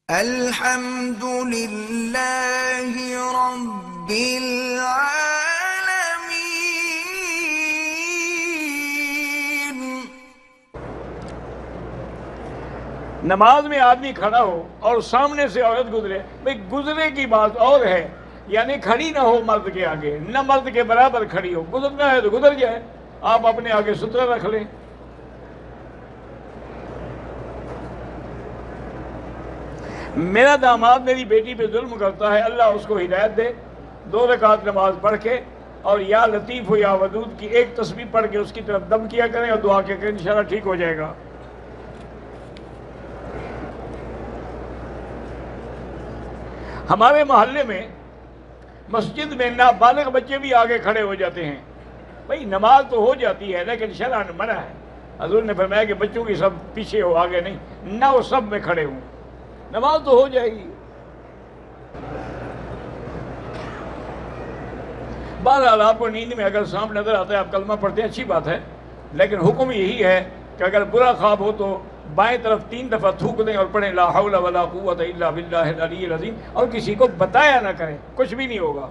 الحمد للہ رب العالمین۔ نماز میں آدمی کھڑا ہو اور سامنے سے عورت گزرے، بھئی گزرے کی بات اور ہے، یعنی کھڑی نہ ہو مرد کے آگے، نہ مرد کے برابر کھڑی ہو، گزرنا ہے تو گزر جائے، آپ اپنے آگے سترہ رکھ لیں۔ میرا داماد میری بیٹی پہ ظلم کرتا ہے، اللہ اس کو ہدایت دے، 2 رکعت نماز پڑھ کے اور یا لطیف ہو یا ودود کی ایک تسبیح پڑھ کے اس کی طرف دم کیا کریں اور دعا کیا کریں، انشاءاللہ ٹھیک ہو جائے گا۔ ہمارے محلے میں مسجد میں نابالغ بچے بھی آگے کھڑے ہو جاتے ہیں، بھئی نماز تو ہو جاتی ہے لیکن شرع نے منع ہے، حضور نے فرمایا کہ بچوں کی سب پیچھے ہو، آگے نہیں، نہ وہ سب میں کھڑے ہوں، نماز تو ہو جائے گی۔ بہرحال آپ کو نیند میں اگر سانپ نظر آتا ہے، آپ کلمہ پڑھتے ہیں، اچھی بات ہے، لیکن حکم یہی ہے کہ اگر برا خواب ہو تو بائیں طرف 3 دفعہ تھوک دیں اور پڑھیں لا حول ولا قوت الا باللہ العلی العظیم، اور کسی کو بتایا نہ کریں، کچھ بھی نہیں ہوگا۔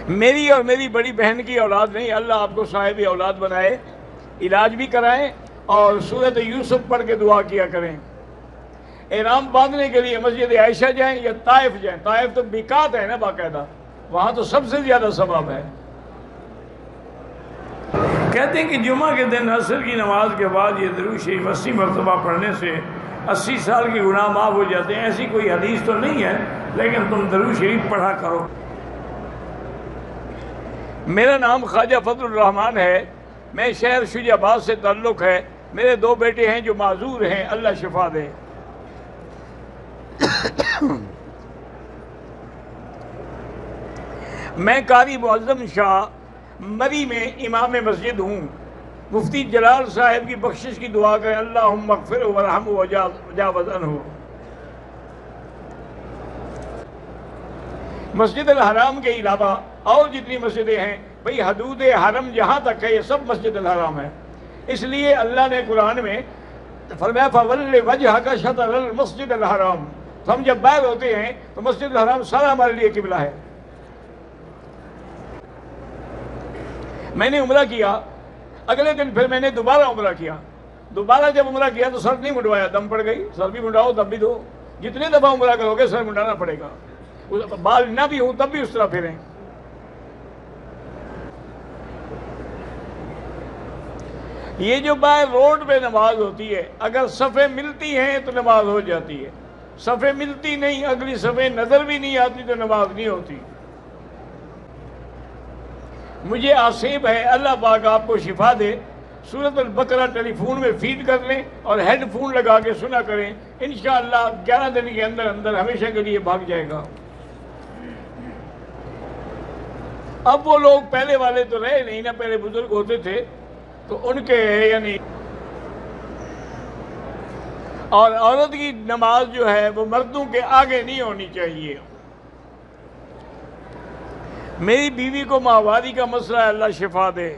میری اور میری بڑی بہن کی اولاد نہیں، اللہ آپ کو صاحب اولاد بنائے، علاج بھی کرائیں اور سورۃ یوسف پڑھ کے دعا کیا کریں۔ احرام باندھنے کے لیے مسجد عائشہ جائیں یا طائف جائیں، طائف تو میقات ہے نا باقاعدہ، وہاں تو سب سے زیادہ ثواب ہے۔ کہتے ہیں کہ جمعہ کے دن عصر کی نماز کے بعد یہ درود شریف 80 مرتبہ پڑھنے سے 80 سال کے گناہ معاف ہو جاتے ہیں۔ ایسی کوئی حدیث تو نہیں ہے، لیکن تم درود شریف پڑھا کرو۔ میرا نام خواجہ فضل الرحمان ہے، میں شہر شجاع آباد سے تعلق ہے، میرے 2 بیٹے ہیں جو معذور ہیں، اللہ شفا دے۔ میں قاری معظم شاہ مری میں امام مسجد ہوں، مفتی جلال صاحب کی بخشش کی دعا کریں، اللہم اغفر ورحم وجاوز عنہ۔ مسجد الحرام کے علاوہ اور جتنی مسجدیں ہیں، بھئی حدود حرم جہاں تک ہے یہ سب مسجد الحرام ہے، اس لیے اللہ نے قرآن میں فرمایا فَوَلِّ وَجْهَكَ شَطْرَ الْمَسْجِدِ الْحَرَامِ، تو ہم جب باہر ہوتے ہیں تو مسجد الحرام سارا ہمارے لیے قبلہ ہے۔ میں نے عمرہ کیا، اگلے دن پھر میں نے دوبارہ عمرہ کیا، دوبارہ جب عمرہ کیا تو سر نہیں منڈوایا، دم پڑ گئی، سر بھی منڈاؤ تب بھی دو، جتنے دفعہ عمرہ کرو گے سر منڈانا پڑے گا، بال نہ بھی ہوں تب بھی اس طرح پھریں۔ یہ جو باہر روڈ پہ نماز ہوتی ہے، اگر صفیں ملتی ہیں تو نماز ہو جاتی ہے، صفیں ملتی نہیں، اگلی صفیں نظر بھی نہیں آتی تو نماز نہیں ہوتی۔ مجھے آصیب ہے، اللہ پاک آپ کو شفا دے، سورۃ البقرہ ٹیلی فون میں فیڈ کر لیں اور ہیڈ فون لگا کے سنا کریں، انشاءاللہ 11 دن کے اندر اندر ہمیشہ کے لیے بھاگ جائے گا۔ اب وہ لوگ پہلے والے تو رہے نہیں نا، پہلے بزرگ ہوتے تھے تو ان کے یعنی، اور عورت کی نماز جو ہے وہ مردوں کے آگے نہیں ہونی چاہیے۔ میری بیوی کو ماہواری کا مسئلہ ہے، اللہ شفا دے۔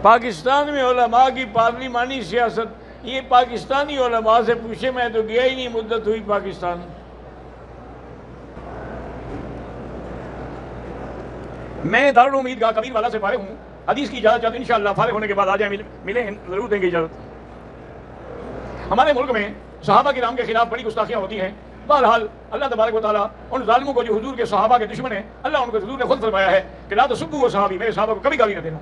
پاکستان میں علماء کی پارلیمانی سیاست، یہ پاکستانی علماء سے پوچھے، میں تو گیا ہی نہیں، مدت ہوئی پاکستان۔ میں دارالعلوم عیدگاہ کبیر والا سے فارغ ہوں، حدیث کی اجازت چاہتے ہیں، انشاءاللہ فارغ ہونے کے بعد آ جائیں، ملیں، ضرور دیں گے اجازت۔ ہمارے ملک میں صحابہ کرام کے خلاف بڑی گستاخیاں ہوتی ہیں، بہرحال اللہ تبارک و تعالیٰ ان ظالموں کو جو حضور کے صحابہ کے دشمن ہیں، اللہ ان کو حضور نے خود فرمایا ہے کہ لا تسبوا صحابی، میرے صحابہ کو کبھی گالی نہ دینا۔